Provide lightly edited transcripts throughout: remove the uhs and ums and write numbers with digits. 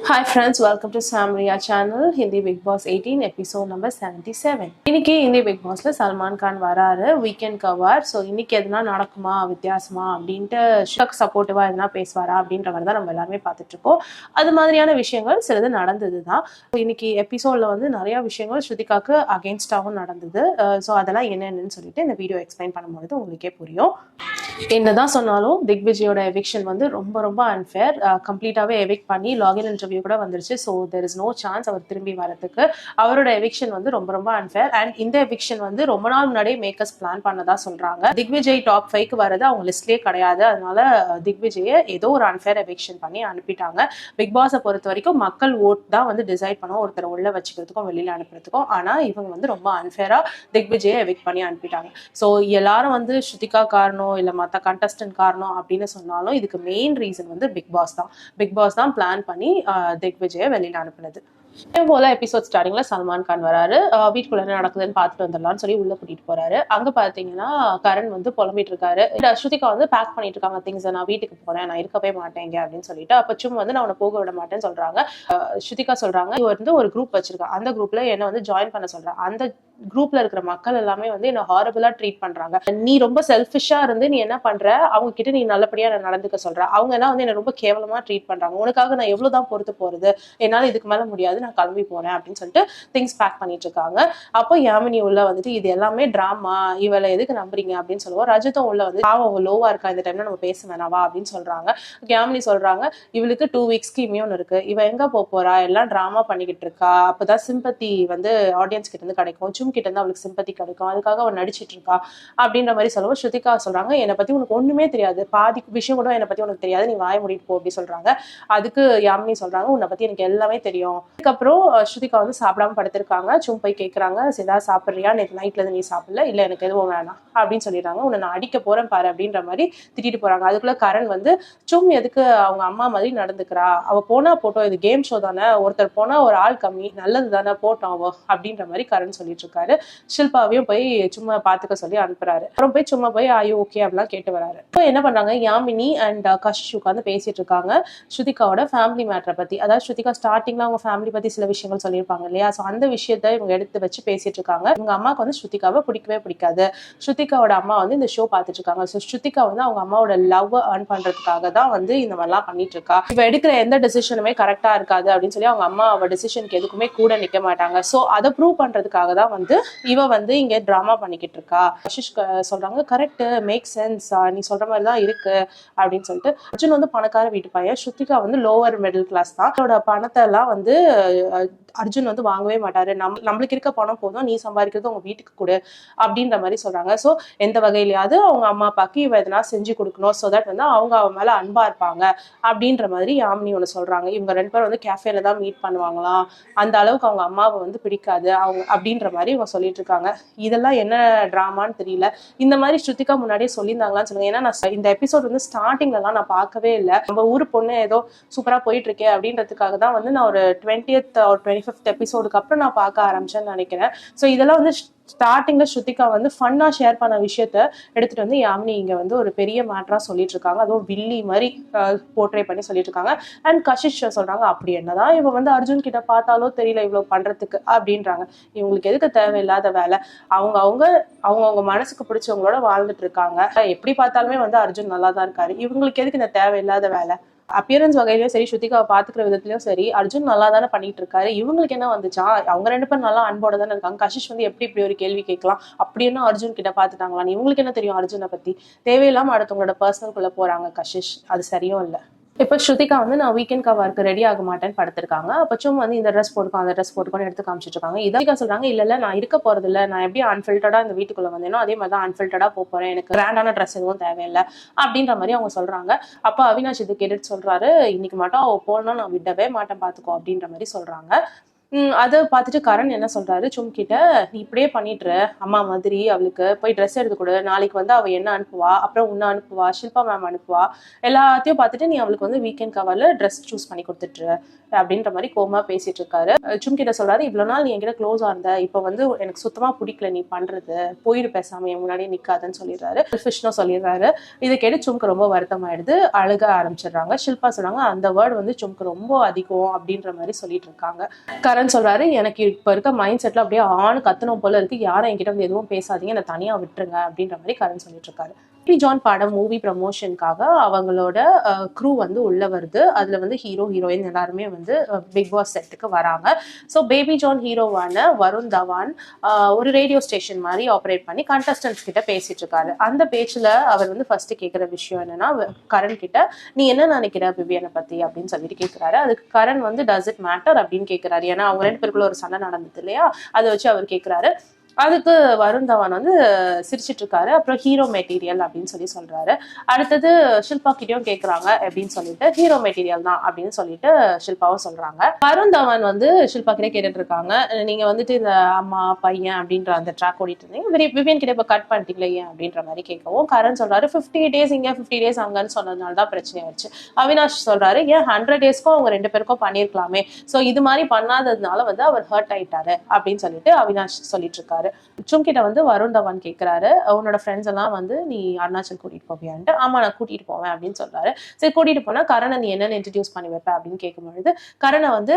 Hi friends, welcome to Samriya channel. Hindi Big Boss 18 episode number 77. இன்னைக்கு Hindi Big Bossல Salman Khan வராரு weekend cover. So இன்னைக்கு எதுனா நடக்குமா வித்தியாசமா அப்படின்ட்டு ஷக் சப்போர்ட்டிவா எதுனா பேசுவாரா அப்படின்ற மாதிரி தான் நம்ம எல்லாருமே பார்த்துட்டு இருக்கோம். அது மாதிரியான விஷயங்கள் சிலது நடந்தது தான். இன்னைக்கு எபிசோட்ல வந்து நிறைய விஷயங்கள் ஸ்ருதிகாக்கு அகேன்ஸ்டாகவும் நடந்தது. ஸோ அதெல்லாம் என்னென்னு சொல்லிட்டு இந்த வீடியோ எக்ஸ்பிளைன் பண்ணும்போது உங்களுக்கே புரியும். என்னதான் சொன்னாலும் திக்விஜயோட எவிக்ஷன் வந்து ரொம்ப ரொம்ப அன்ஃபேர். கம்ப்ளீட்டாகவே எவிக்ட் பண்ணி லாகின் இன்டர்வியூ கூட வந்துருச்சு. So there is no chance அவர் திரும்பி வரதுக்கு. அவரோட எவிக்ஷன் வந்து ரொம்ப ரொம்ப அன்ஃபேர். அண்ட் இந்த எவிக்ஷன் வந்து ரொம்ப நாள் முன்னாடியே மேக்கர்ஸ் பிளான் பண்ணதா சொல்றாங்க. திக்விஜய் டாப் 5க்கு வரது அவங்க லிஸ்ட்லேயே கிடையாது. அதனால திக்விஜயை ஏதோ ஒரு அன்ஃபேர் எவிக்ஷன் பண்ணி அனுப்பிட்டாங்க. பிக் பாஸை பொறுத்த வரைக்கும் மக்கள் ஓட் தான் வந்து டிசைட் பண்ணும் ஒருத்தர் உள்ள வச்சுக்கிறதுக்கும் வெளியில அனுப்புறதுக்கும். ஆனா இவங்க வந்து ரொம்ப அன்ஃபேரா திக்விஜயை எவிக்ட் பண்ணி அனுப்பிட்டாங்க. ஸோ எல்லாரும் வந்து ஸ்ருதிகா காரணம் இல்ல மற்ற கண்டஸ்டன்ட் காரணம் அப்படின்னு சொன்னாலும் இதுக்கு மெயின் ரீசன் வந்து பிக் பாஸ் தான் பிளான் பண்ணி திக்விஜயை வெளியில அனுப்புனது. போல எபிசோட் ஸ்டார்டிங்ல சல்மான் கான் வராரு. வீட்டுக்குள்ள என்ன நடக்குதுன்னு பார்த்துட்டு வந்துடலாம்னு சொல்லி உள்ள கூட்டிட்டு போறாரு. அங்க பாத்தீங்கன்னா கரண் வந்து புலம்பிட்டு இருக்காரு. ஸ்ருதிகா வந்து பேக் பண்ணிட்டு இருக்காங்க திங்ஸ். நான் வீட்டுக்கு போறேன், நான் இருக்கவே மாட்டேங்க அப்படின்னு சொல்லிட்டு அப்ப சும்மா வந்து நான் உன்னை போக விட மாட்டேன்னு சொல்றாங்க. ஸ்ருதிகா சொல்றாங்க வந்து ஒரு குரூப் வச்சிருக்கா, அந்த குரூப்ல என்ன வந்து ஜாயின் பண்ண சொல்றேன். அந்த குரூப்ல இருக்கிற மக்கள் எல்லாமே வந்து என்ன ஹாரபிளா ட்ரீட் பண்றாங்க. நீ ரொம்ப செல்ஃபிஷா இருந்து நீ என்ன பண்ற, அவங்க கிட்ட நீ நல்லபடியா நடந்துக்க சொல்ற. அவங்க எல்லாம் வந்து என்ன ரொம்ப கேவலமா ட்ரீட் பண்றாங்க. உனக்காக நான் எவ்வளவுதான் பொறுத்து போறது, என்னால இதுக்கு மேல முடியாது, நான் கிளம்பி போறேன் அப்படின்னு சொல்லிட்டு திங்ஸ் பேக் பண்ணிட்டு இருக்காங்க. அப்போ யாமினி உள்ள வந்துட்டு இது எல்லாமே டிராமா, இவளை எதுக்கு நம்புறீங்க அப்படின்னு சொல்லுவோம். ரஜிதம் உள்ள வந்து அவங்க லோவா இருக்கா, இந்த டைம்ல நம்ம பேச வேணாவா அப்படின்னு சொல்றாங்க. யாமினி சொல்றாங்க இவளுக்கு 2 வீக்ஸ்க்கு இம்யூன் இருக்கு, இவ எங்க போறா, எல்லாம் டிராமா பண்ணிக்கிட்டு இருக்கா, அப்பதான் சிம்பத்தி வந்து ஆடியன்ஸ் கிட்ட இருந்து கிடைக்கும், கிட்ட இருந்து அவளுக்கு சிம்பத்தி கிடைக்கும், அதுக்காக அவன் நடிச்சிட்டு இருக்கா அப்படின்ற மாதிரி சொல்லுவோம். ஸ்ருதிகா சொல்றாங்க என்னை பத்தி உனக்கு ஒண்ணுமே தெரியாது, பாதி விஷயம் கூட என்னை பத்தி உனக்கு தெரியாது, நீ வாய மூடிட்டு போ அப்படி சொல்றாங்க. அதுக்கு யாமினி சொல்றாங்க உன்னை பத்தி எனக்கு எல்லாமே தெரியும். அதுக்கப்புறம் ஸ்ருதிகா வந்து சாப்பிடாம படுத்திருக்காங்க. சும் போய் கேட்கறாங்க ஏதாவது சாப்பிடுறியா, நேற்று நைட்ல இருந்து நீ சாப்பிடல, இல்ல எனக்கு எதுவும் வேணாம் அப்படின்னு சொல்லிடுறாங்க. உன்னை நான் அடிக்க போறேன் பாரு அப்படின்ற மாதிரி திட்டிட்டு போறாங்க. அதுக்குள்ள கரண் வந்து சும் எதுக்கு அவங்க அம்மா மாதிரி நடந்துக்கிறா, அவ போனா போட்டோம், இது கேம் ஷோ தானே, ஒருத்தர் போனா ஒரு ஆள் கம்மி, நல்லது தானே போட்டோம் அவ அப்படின்ற மாதிரி கரண் சொல்லிட்டு இருக்காரு. ஷில்பாவையும் போய் சும்மா பாத்துக்க சொல்லி அனுப்புறாரு. அப்புறம் போய் சும்மா போய் ஐயோ ஓகே அப்படிலாம் கேட்டு வராரு. இப்போ என்ன பண்றாங்க, யாமினி அண்ட் கஷ் உட்காந்து பேசிட்டு இருக்காங்க ஸ்ருதிகாவோட ஃபேமிலி மேட்டரை பத்தி. அதாவது ஸ்ருதிகா ஸ்டார்டிங்ல அவங்க ஃபேமிலி பத்தி சில விஷயங்கள் சொல்லியிருப்பாங்க இல்லையா, ஸோ அந்த விஷயத்த இவங்க எடுத்து வச்சு பேசிட்டு இருக்காங்க. இவங்க அம்மாவுக்கு வந்து ஸ்ருதிகாவை பிடிக்கவே பிடிக்காது. ஸ்ருதிகாவோட அம்மா வந்து இந்த ஷோ பார்த்துட்டு இருக்காங்க. ஸோ ஸ்ருதிகா வந்து அவங்க அம்மாவோட லவ் ஏர்ன் பண்றதுக்காக தான் வந்து இந்த மாதிரிலாம் பண்ணிட்டு இருக்கா. இவ எடுக்கிற எந்த டெசிஷனுமே கரெக்டா இருக்காது அப்படின்னு சொல்லி அவங்க அம்மா அவ டெசிஷனுக்கு எதுக்குமே கூட நிக்க மாட்டாங்க. ஸோ அதை ப்ரூவ் பண்றதுக்காக தான் வந்து இவ வந்து இங்க டிராமா பண்ணிக்கிட்டு இருக்கா. ஆஷிஷ் சொல்றாங்க கரெக்ட், மேக் சென்ஸ், நீ சொல்ற மாதிரி தான் இருக்கு அப்படின்னு சொல்லிட்டு. அர்ஜுன் வந்து பணக்கார வீட்டு பையன், ஸ்ருதிகா வந்து லோவர் மிடில் கிளாஸ் தான். அவரோட பணத்தை எல்லாம் வந்து அர்ஜுன் வந்து வாங்கவே மாட்டாரு. நம்மளுக்கு இருக்க பணம் போதும், நீ சம்பாதிக்கிறது உங்க வீட்டுக்கு கொடு அப்படின்ற மாதிரி சொல்றாங்க. ஸோ எந்த வகையிலயாவது அவங்க அம்மா அப்பாக்கு இவ எதனா செஞ்சு கொடுக்கணும், ஸோ தட் வந்து அவங்க அவன் மேல அன்பா இருப்பாங்க அப்படின்ற மாதிரி யாமினி ஒண்ணு சொல்றாங்க. இவங்க 2 பேரும் வந்து கேஃபேல தான் மீட் பண்ணுவாங்களாம், அந்த அளவுக்கு அவங்க அம்மாவை வந்து பிடிக்காது அவங்க அப்படின்ற மாதிரி இவங்க சொல்லிட்டு இருக்காங்க. இதெல்லாம் என்ன டிராமான்னு தெரியல. இந்த மாதிரி ஸ்ருதிகா முன்னாடியே சொல்லியிருந்தாங்களான்னு சொல்லுங்க. ஏன்னா நான் இந்த எபிசோட் வந்து ஸ்டார்டிங்லாம் நான் பார்க்கவே இல்லை. நம்ம ஊர் பொண்ணு ஏதோ சூப்பரா போயிட்டு இருக்கேன் அப்படின்றதுக்காக தான் வந்து நான் ஒரு 20th or 25th எபிசோடுக்கு அப்புறம் நான் பார்க்க ஆரம்பிச்சேன்னு நினைக்கிறேன். ஸோ இதெல்லாம் வந்து ஸ்டார்டிங்ல ஸ்ருதிகா வந்து ஃபன்னா ஷேர் பண்ண விஷயத்த எடுத்துட்டு வந்து யாமினி இங்க வந்து ஒரு பெரிய மேட்டரா சொல்லிட்டு இருக்காங்க. அதுவும் வில்லி மாதிரி போர்ட்ரே பண்ணி சொல்லிட்டு இருக்காங்க. அண்ட் கஷிஷ் சொல்றாங்க அப்படி என்னதான் இவ வந்து அர்ஜுன் கிட்ட பார்த்தாலோ தெரியல இவ்வளவு பண்றதுக்கு அப்படின்றாங்க. இவங்களுக்கு எதுக்கு தேவையில்லாத வேலை, அவங்க மனசுக்கு பிடிச்சவங்களோட வாழ்ந்துட்டு இருக்காங்க. எப்படி பார்த்தாலுமே வந்து அர்ஜுன் நல்லா தான் இருக்காரு, இவங்களுக்கு எதுக்கு இந்த தேவையில்லாத வேலை. அப்பியரன்ஸ் வகையிலயும் சரி, ஸ்ருதிகாவை பாத்துக்கிற விதத்திலயும் சரி, அர்ஜுன் நல்லா தானே பண்ணிட்டு இருக்காரு, இவங்களுக்கு என்ன வந்துச்சா, அவங்க 2 பேரும் நல்லா அன்போட தானே இருக்காங்க. கஷிஷ் வந்து எப்படி இப்படி ஒரு கேள்வி கேட்கலாம், அப்படி என்ன அர்ஜுன் கிட்ட பாத்துட்டாங்களா, இவங்களுக்கு என்ன தெரியும் அர்ஜுனை பத்தி, தேவையில்லாம அடுத்தவங்களோட பர்சனல்குள்ள போறாங்க கஷிஷ், அது சரியும் இல்லை. இப்போ ஸ்ருதிகா வந்து நான் வீக்கெண்ட் கவருக்கு ரெடி ஆக மாட்டேன்னு படுத்திருக்காங்க. அப்பச்சும் வந்து இந்த ட்ரெஸ் போட்டுக்கோ அந்த ட்ரெஸ் போட்டுக்கோன்னு எடுத்து காமிச்சிட்டு இருக்காங்க. இதான் சொல்றாங்க இல்ல நான் இருக்க போறது இல்லை, நான் எப்படி அன்ஃபில்டர்டா இந்த வீட்டுக்குள்ள வந்தேனோ அதே மாதிரி தான் அன்ஃபில்டர்டா போறேன், எனக்கு கிராண்டான ட்ரெஸ் எதுவும் தேவையில்லை அப்படின்ற மாதிரி அவங்க சொல்றாங்க. அப்ப அவினாஷ் இது கேட்டுட்டு சொல்றாரு இன்னைக்கு மட்டும் அவ போனா நான் விடவே மாட்டேன் பாத்துக்கோ அப்படின்ற மாதிரி சொல்றாங்க. அதை பார்த்துட்டு கரண் என்ன சொல்றாரு சும் கிட்ட, நீ இப்படியே பண்ணிட்டு அம்மா மாதிரி அவளுக்கு போய் ட்ரெஸ் எடுத்து கொடு, நாளைக்கு வந்து அவ என்ன அனுப்புவா, அப்புறம் உன்ன அனுப்புவா, ஷில்பா மேம் அனுப்புவா, எல்லாத்தையும் பார்த்துட்டு நீ அவளுக்கு வந்து வீக்கெண்ட் கவர்ல ட்ரெஸ் சூஸ் பண்ணி கொடுத்துட்டு அப்படின்ற மாதிரி கோமா பேசிட்டு இருக்காரு. சும் கிட்ட சொல்றாரு, இவ்வளவு நாள் நீ என்கிட்ட க்ளோஸா இருந்த, இப்ப வந்து எனக்கு சுத்தமா பிடிக்கல நீ பண்றது, போயிடு பேசாம என் முன்னாடியே நிக்காதுன்னு சொல்லிடுறாரு. செல்ஃபிஷ்னும் சொல்லிடுறாரு. இதை கேட்டு சும்க்கு ரொம்ப வருத்தம் ஆயிடுது, அழுக ஆரம்பிச்சிடுறாங்க. ஷில்பா சொல்றாங்க அந்த வேர்டு வந்து சும்க்கு ரொம்ப அதிகம் அப்படின்ற மாதிரி சொல்லிட்டு இருக்காங்க. கரண் சொல்றாரு, எனக்கு இப்ப இருக்க மைண்ட் செட்ல அப்படியே ஆணு கத்தணும் போல இருக்கு, யாரும் என்கிட்ட வந்து எதுவும் பேசாதீங்க, என்னை தனியா விட்டுருங்க அப்படின்ற மாதிரி கரண் சொல்லிட்டு இருக்காரு. பேபி ஜான் படம் மூவி ப்ரமோஷனுக்காக அவங்களோட க்ரூ வந்து உள்ள வருது. அதுல வந்து ஹீரோ ஹீரோயின் எல்லாருமே வந்து பிக் பாஸ் செட்டுக்கு வராங்க. ஸோ பேபி ஜான் ஹீரோவான வருண் தவான் ஒரு ரேடியோ ஸ்டேஷன் மாதிரி ஆப்ரேட் பண்ணி கண்டஸ்டன்ஸ் கிட்ட பேசிட்டு இருக்காரு. அந்த பேச்சுல அவர் வந்து ஃபர்ஸ்ட் கேட்கிற விஷயம் என்னன்னா, கரண் கிட்ட நீ என்ன நினைக்கிற விவியனை பத்தி அப்படின்னு சொல்லிட்டு கேட்கிறாரு. அதுக்கு கரண் வந்து டஸ் இட் மேட்டர் அப்படின்னு கேட்கிறாரு. ஏன்னா அவங்க 2 பேருக்குள்ள ஒரு சண்டை நடந்தது இல்லையா, அதை வச்சு அவர் கேட்கிறாரு. அதுக்கு வருண் தவான் வந்து சிரிச்சிட்டு இருக்காரு. அப்புறம் ஹீரோ மெட்டீரியல் அப்படின்னு சொல்றாரு. அடுத்தது ஷில்பா கிட்டயும் கேட்கறாங்க அப்படின்னு சொல்லிட்டு ஹீரோ மெட்டீரியல் தான் அப்படின்னு சொல்லிட்டு ஷில்பாவும் சொல்றாங்க. வருண் தவான் வந்து ஷில்பா கிட்டே கேட்டுட்டு இருக்காங்க, நீங்க வந்துட்டு இந்த அம்மா பையன் அப்படின்ற அந்த ட்ராக் ஓடிட்டு இருந்தீங்க, விவியன் கிட்ட இப்ப கட் பண்ணிட்டீங்களே ஏன் அப்படின்ற மாதிரி கேட்கவும் கரண் சொல்றாரு 50 டேஸ் இங்க 50 டேஸ் அங்கன்னு சொன்னதுனால தான் பிரச்சனை ஆயிடுச்சு. அவினாஷ் சொல்றாரு, ஏன் 100 டேஸ்க்கும் அவங்க 2 பேருக்கும் பண்ணிருக்கலாமே, சோ இது மாதிரி பண்ணாததுனால வந்து அவர் ஹர்ட் ஆயிட்டாரு அப்படின்னு சொல்லிட்டு அவினாஷ் சொல்லிட்டு இருக்காரு. சும்கிட்ட வந்து வருண் தவான் கேட்கிறாரு, உன்னோட ஃப்ரெண்ட்ஸ் எல்லாம் வந்து நீ அருணாச்சல் கூட்டிட்டு போவியான்ட்டு. ஆமா நான் கூட்டிட்டு போவேன் அப்படின்னு சொல்றாரு. சரி கூட்டிட்டு போனா கரணை நீ என்னன்னு இன்ட்ரடியூஸ் பண்ணி வைப்ப அப்படின்னு கேட்கும்பொழுது கரணை வந்து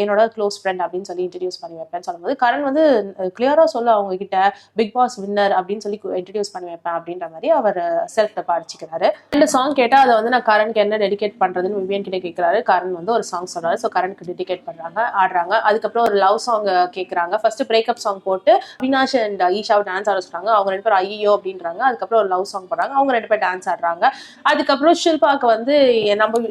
என்னோட க்ளோஸ் ஃப்ரெண்ட் அப்படின்னு சொல்லி இன்ட்ரடியூஸ் பண்ணி வைப்பேன்னு சொல்லும்போது கரண் வந்து கிளியரா சொல்ல அவங்க கிட்ட பிக் பாஸ் வின்னர் அப்படின்னு சொல்லி இன்ட்ரடியூஸ் பண்ணி வைப்பேன் அப்படின்ற மாதிரி அவர் செல்ஃப் டப்பா அடிச்சுக்கிறாரு. இந்த சாங் கேட்டா அதை வந்து நான் கரனுக்கு என்ன டெடிகேட் பண்றதுன்னு விவியன் கிட்ட கேட்கிறாரு. கரண் வந்து ஒரு சாங் சொல்றாரு. ஸோ கரனுக்கு டெடிகேட் பண்றாங்க, ஆடுறாங்க. அதுக்கப்புறம் ஒரு லவ் சாங் கேட்கறாங்க. ஃபர்ஸ்ட் பிரேக்அப் சாங் போட்டு அவினாஷ் அண்ட் ஈஷாவை டான்ஸ் ஆட சொல்றாங்க. அவங்க 2 பேரும் ஐயோ அப்படின்றாங்க. அதுக்கப்புறம் ஒரு லவ் சாங் போடுறாங்க. அவங்க 2 பேரும் டான்ஸ் ஆடுறாங்க. அதுக்கப்புறம் ஷில்பாக்கு வந்து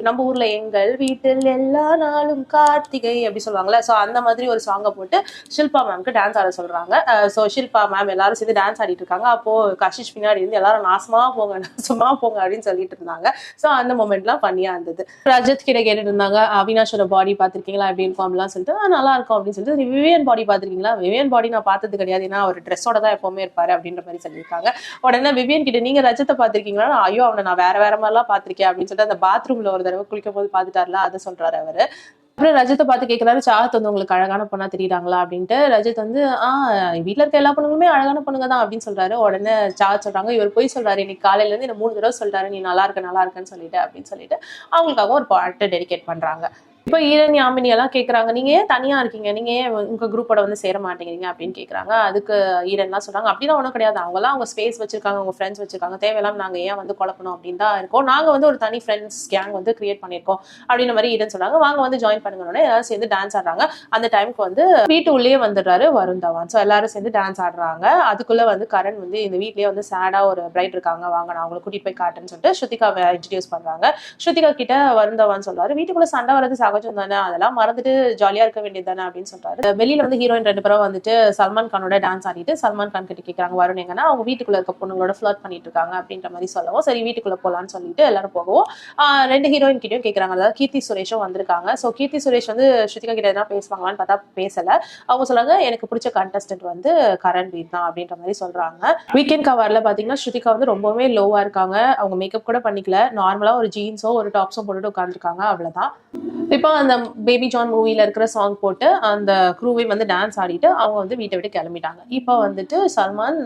நம்ம ஊர்ல எங்கள் வீட்டில் எல்லா நாளும் கார்த்திகை அப்படி சொல்லுவாங்கல்ல, ஸோ அந்த மாதிரி ஒரு சாங்கை போட்டு ஷில்பா மேம்க்கு டான்ஸ் ஆட சொல்றாங்க. ஸோ ஷில்பா மேம் எல்லாரும் சேர்ந்து டான்ஸ் ஆடிட்டு இருக்காங்க. அப்போ கஷிஷ் பின்னாடி இருந்து எல்லாரும் நாசமா போங்க அப்படின்னு சொல்லிட்டு இருந்தாங்க. ஸோ அந்த மொமெண்ட்லாம் பண்ணியா இருந்தது. ரஜத் கிட்ட கேட்டுட்டு இருந்தாங்க, அவினாஷோட பாடி பார்த்திருக்கீங்களா எப்படி இருக்கும் அப்படிலாம் சொல்லிட்டு நல்லா இருக்கும் அப்படின்னு சொல்லிட்டு விவியன் பாடி பார்த்திருக்கீங்களா, விவியன் பாடி நான் பார்த்தது கிடையாது, ஏன்னா அவர் ட்ரெஸ்ஸோட தான் எப்பவுமே இருப்பாரு அப்படின்ற மாதிரி சொல்லியிருக்காங்க. உடனே விவியன் கிட்ட நீங்க ரஜத்தை பார்த்திருக்கீங்களா, ஐயோ அவனை நான் வேற மாதிரிலாம் பார்த்திருக்கேன் அப்படின்னு சொல்லிட்டு அந்த பாத்ரூம்ல ஒரு தடவை குளிக்கும் போது பார்த்துட்டாருல அதை சொல்றாரு அவரு. அப்புறம் ரஜத்தை பார்த்து கேட்கிறாரு, சாத் வந்து உங்களுக்கு அழகான பொண்ணா தெரியுறாங்களா அப்படின்ட்டு. ரஜத் வந்து வீட்டுல இருக்க எல்லா பொண்ணுங்களுமே அழகான பொண்ணுங்க தான் அப்படின்னு சொல்றாரு. உடனே சாத் சொல்றாங்க, இவர் போய் சொல்றாரு, இன்னைக்கு காலையில இருந்து என்ன 3 தடவை சொல்றாரு நீ நல்லா இருக்குன்னு சொல்லிட்டு அப்படின்னு சொல்லிட்டு அவங்களுக்காக ஒரு பாட்டு டெடிகேட் பண்றாங்க. இப்போ ஈரன் யாமினி எல்லாம் கேட்கறாங்க, நீங்க ஏன் தனியா இருக்கீங்க, நீங்க ஏன் உங்க குரூப்போட வந்து சேர மாட்டேங்கிறீங்க அப்படின்னு கேட்கறாங்க. அதுக்கு ஈரன்லாம் சொல்றாங்க, அப்படிலாம் ஒன்றும் கிடையாது, அவங்கலாம் அவங்க ஸ்பேஸ் வச்சிருக்காங்க, அவங்க ஃப்ரெண்ட்ஸ் வச்சிருக்காங்க, தேவையில்லாம நாங்க ஏன் வந்து குழப்பணும் அப்படின்னு தான் இருக்கோம், நாங்க வந்து ஒரு தனி ஃப்ரெண்ட்ஸ் கேங் வந்து கிரியேட் பண்ணிருக்கோம் அப்படின்ற மாதிரி ஈரன் சொல்றாங்க. வாங்க வந்து ஜாயின் பண்ணுங்கன்னு எல்லாரும் சேர்ந்து டான்ஸ் ஆடுறாங்க. அந்த டைமுக்கு வந்து வீட்டு உள்ளே வந்துடுறாரு வருண் தவான். ஸோ எல்லாரும் சேர்ந்து டான்ஸ் ஆடுறாங்க. அதுக்குள்ள வந்து கரண் வந்து இந்த வீட்லயே வந்து சேடா ஒரு பிரைட் இருக்காங்க, வாங்க நான் அவங்களை கூட்டிட்டு போய் காட்டுன்னு சொல்லிட்டு ஸ்ருதிகாவை இன்ட்ரடியூஸ் பண்றாங்க. ஸ்ருதிகா கிட்ட வருண் தவான் சொல்றாரு, வீட்டுக்குள்ள சண்டை வரது சகஜம் தானே, அதெல்லாம் மறந்துட்டு ஜாலியா இருக்க வேண்டியது தானே அப்படின்னு சொல்றாரு. வெளியில வந்து ஹீரோயின் 2 பேரும் வந்துட்டு சல்மான் கானோட டான்ஸ் ஆடிட்டு சல்மான் கான் கிட்ட கேட்கறாங்க, வருண் எங்கன்னா அவங்க வீட்டுக்குள்ள இருக்க பொண்ணுங்களோட ஃபிளர்ட் பண்ணிட்டு இருக்காங்க அப்படின்ற மாதிரி சொல்லவும் சரி வீட்டுக்குள்ள போலான்னு சொல்லிட்டு எல்லாரும் போகவும் 2 ஹீரோயின் கிட்டயும் கேட்கறாங்க. அதாவது கீர்த்தி சுரேஷும் வந்திருக்காங்க. ஸோ கீர்த்தி சுரேஷ் வந்து ஸ்ருதிகா கிட்ட எதனா பேசுவாங்களான்னு பார்த்தா பேசல. அவங்க சொல்றாங்க, எனக்கு பிடிச்ச கண்டஸ்டன்ட் வந்து கரண்வீர் தான் அப்படின்ற மாதிரி சொல்றாங்க. வீக்கெண்ட் கவர்ல பாத்தீங்கன்னா ஸ்ருதிகா வந்து ரொம்பவே லோவா இருக்காங்க. அவங்க மேக்கப் கூட பண்ணிக்கல, நார்மலா ஒரு ஜீன்ஸோ ஒரு டாப்ஸோ போட்டுட்டு உட்காந்துருக்காங்க, அவ்வளவுதான். இப்போ அந்த பேபி ஜான் மூவில இருக்கிற சாங் போட்டு அந்த க்ரூவை வந்து டான்ஸ் ஆடிட்டு அவங்க வந்து வீட்டை விட்டு கிளம்பிட்டாங்க. இப்போ வந்துட்டு சல்மான்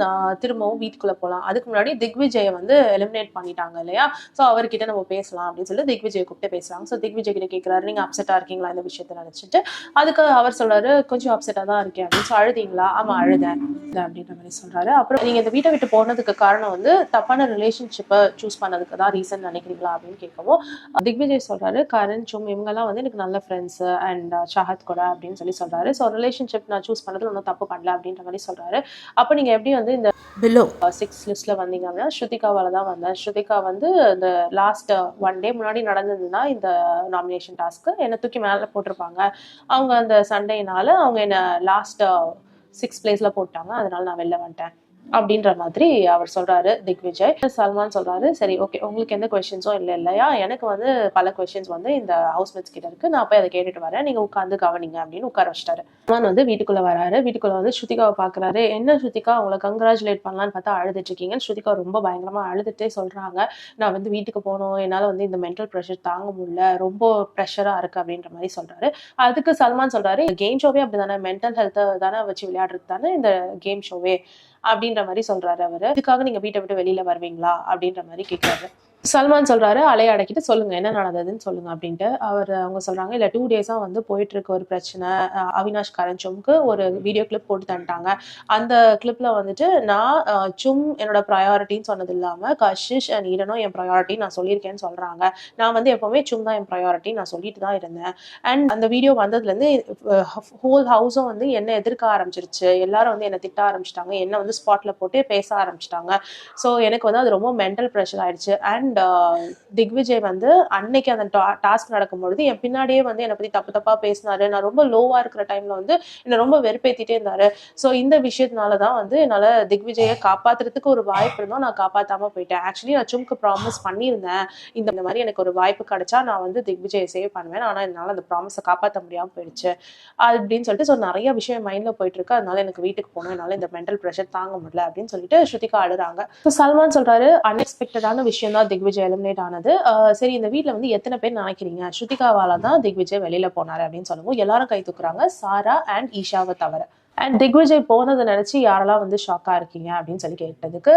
திரும்பவும் வீட்டுக்குள்ள போகலாம். அதுக்கு முன்னாடி திக்விஜயை வந்து எலிமினேட் பண்ணிட்டாங்க இல்லையா, ஸோ அவர்கிட்ட நம்ம பேசலாம் அப்படின்னு சொல்லி திக்விஜயை கூப்பிட்டு பேசுறாங்க. ஸோ திக்விஜய் கிட்ட கேட்கிறாரு, நீங்க அப்செட்டா இருக்கீங்களா இந்த விஷயத்த நினைச்சிட்டு. அதுக்கு அவர் சொல்றாரு, கொஞ்சம் அப்செட்டா தான் இருக்கேன் அப்படின்னு. ஸோ அழுதீங்களா, ஆமா அழுதேன் அப்படின்ற மாதிரி சொல்றாரு. அப்புறம் நீங்க இந்த வீட்டை விட்டு போனதுக்கு காரணம் வந்து தப்பான ரிலேஷன்ஷிப்பை சூஸ் பண்ணதுக்கு தான் ரீசன் நினைக்கிறீங்களா அப்படின்னு கேட்கவும் திக்விஜய் சொல்றாரு, கரண் சும் இவங்கெல்லாம் வந்து எனக்கு நல்ல ஃப்ரெண்ட்ஸ் அண்ட் ஷஹத் கூட அப்படின்னு சொல்றாரு. ஸோ ரிலேஷன்ஷிப் நான் சூஸ் பண்ணதுல ஒன்றும் தப்பு பண்ணல அப்படின்ற மாதிரி சொல்றாரு. அப்போ நீங்க எப்படி வந்து இந்த பிலோ 6 லிஸ்ட்ல வந்தீங்க அப்படின்னா ஸ்ருதிகாவால தான் வந்தேன். ஸ்ருதிகா வந்து இந்த லாஸ்ட் 1 டே முன்னாடி நடந்ததுன்னா இந்த நாமினேஷன் டாஸ்க்கு என்னை தூக்கி மேலே போட்டிருப்பாங்க. அவங்க அந்த சண்டேனால அவங்க என்ன லாஸ்ட் 6 பிளேஸ்ல போட்டாங்க, அதனால நான் வெளில வந்துட்டேன் அப்படின்ற மாதிரி அவர் சொல்றாரு திக்விஜய். சல்மான் சொல்றாரு, சரி ஓகே, உங்களுக்கு எந்த கொஸ்டின்ஸும் இல்லையா, எனக்கு வந்து பல கொஸ்டின்ஸ் வந்து இந்த ஹவுஸ்மேட்ஸ் கிட்ட இருக்கு, நான் போய் அதை கேட்டுட்டு வரேன், நீங்க உட்காந்து கவனிங்க அப்படின்னு உட்கார வச்சிட்டாரு. சல்மான் வந்து வீட்டுக்குள்ள வராரு. வீட்டுக்குள்ள வந்து ஸ்ருதிகாவை பாக்குறாரு. என்ன ஸ்ருதிகா, உங்களை கங்க்ராச்சுலேட் பண்ணலான்னு பார்த்தா அழுதுட்டு இருக்கீங்க. ஸ்ருதிகா ரொம்ப பயங்கரமா அழுதுட்டே சொல்றாங்க, நான் வந்து வீட்டுக்கு போகணும், என்னால வந்து இந்த மென்டல் ப்ரெஷர் தாங்க முடியல, ரொம்ப ப்ரெஷரா இருக்கு அப்படின்ற மாதிரி சொல்றாரு. அதுக்கு சல்மான் சொல்றாரு, கேம் ஷோவே அப்படிதானே, மென்டல் ஹெல்த்தை தானே வச்சு விளையாடுறது தானே இந்த கேம் ஷோவே அப்படின்ற மாதிரி சொல்றாரு அவரு. இதுக்காக நீங்க வீட்டை விட்டு வெளியில வருவீங்களா அப்படின்ற மாதிரி கேட்கறாரு. சல்மான் சொல்றாரு, அலைய அடக்கிட்டு சொல்லுங்க என்ன நடந்ததுன்னு சொல்லுங்க அப்படின்ட்டு. அவங்க சொல்றாங்க, இல்ல 2 டேஸா வந்து போயிட்டு இருக்க ஒரு பிரச்சனை, அவினாஷ் கரண் சும்க்கு ஒரு வீடியோ கிளிப் போட்டு தந்துட்டாங்க. அந்த கிளிப்ல வந்துட்டு நான் சும் என்னோட ப்ரையாரிட்டின்னு சொன்னது இல்லாம கஷிஷ் அண்ட் ஈரனும் என் ப்ரையாரிட்டி நான் சொல்லியிருக்கேன்னு சொல்றாங்க. நான் வந்து எப்பவுமே சும் தான் என் ப்ரையாரிட்டி நான் சொல்லிட்டு தான் இருந்தேன். அண்ட் அந்த வீடியோ வந்ததுல இருந்து ஹோல் ஹவுஸும் வந்து என்ன எதிர்க்க ஆரம்பிச்சிருச்சு, எல்லாரும் வந்து என்ன திட்ட ஆரம்பிச்சிட்டாங்க, என்ன வந்து ஸ்பாட்ல போட்டு பேச ஆரம்பிச்சிட்டாங்க. ஸோ எனக்கு வந்து அது ரொம்ப மென்டல் ப்ரெஷர் ஆயிடுச்சு. அண்ட் திக்விஜய் வந்து அன்னைக்கு அந்த டாஸ்க் நடக்கும்பொழுது என் பின்னாடியே வந்து என்னை பத்தி தப்பு தப்பா பேசினாரு. நான் ரொம்ப லோவா இருக்கிற டைம்ல வந்து என்னை ரொம்ப வெறுப்பேத்திட்டே இருந்தாரு. ஸோ இந்த விஷயத்தினாலதான் வந்து என்னால திக்விஜயை காப்பாத்துறதுக்கு ஒரு வாய்ப்பு இருந்தோம், நான் காப்பாத்தாம போயிட்டேன். ஆக்சுவலி நான் சும்க்கு ப்ராமிஸ் பண்ணியிருந்தேன், இந்த மாதிரி எனக்கு ஒரு வாய்ப்பு கிடைச்சா நான் வந்து திக்விஜயை சேவ் பண்ணுவேன், ஆனா என்னால அந்த ப்ராமிஸை காப்பாற்ற முடியாம போயிடுச்சு அப்படின்னு சொல்லிட்டு ஸோ நிறைய விஷயம் மைண்ட்ல போயிட்டு இருக்கு, அதனால எனக்கு வீட்டுக்கு போகணும், என்னால இந்த மென்டல் ப்ரெஷர் தாங்க முடியல அப்படின்னு சொல்லிட்டு ஸ்ருதிகா அழுறாங்க. சல்மான் சொல்றாரு, அன்எக்ஸ்பெக்டடான விஷயம் தான் திக்விஜய் எலிமினேட் ஆனது. சரி, இந்த வீட்டுல வந்து எத்தனை பேர் நினைக்கிறீங்க ஸ்ருதிகாவால தான் திக்விஜய் வெளியில போனாரு அப்படின்னு சொல்லுவோம். எல்லாரும் கை தூக்குறாங்க, சாரா அண்ட் ஈஷாவை தவிர. அண்ட் திக்விஜய் போனதை நினைச்சு யாரெல்லாம் வந்து ஷாக்கா இருக்கீங்க அப்படின்னு சொல்லி கேட்டதுக்கு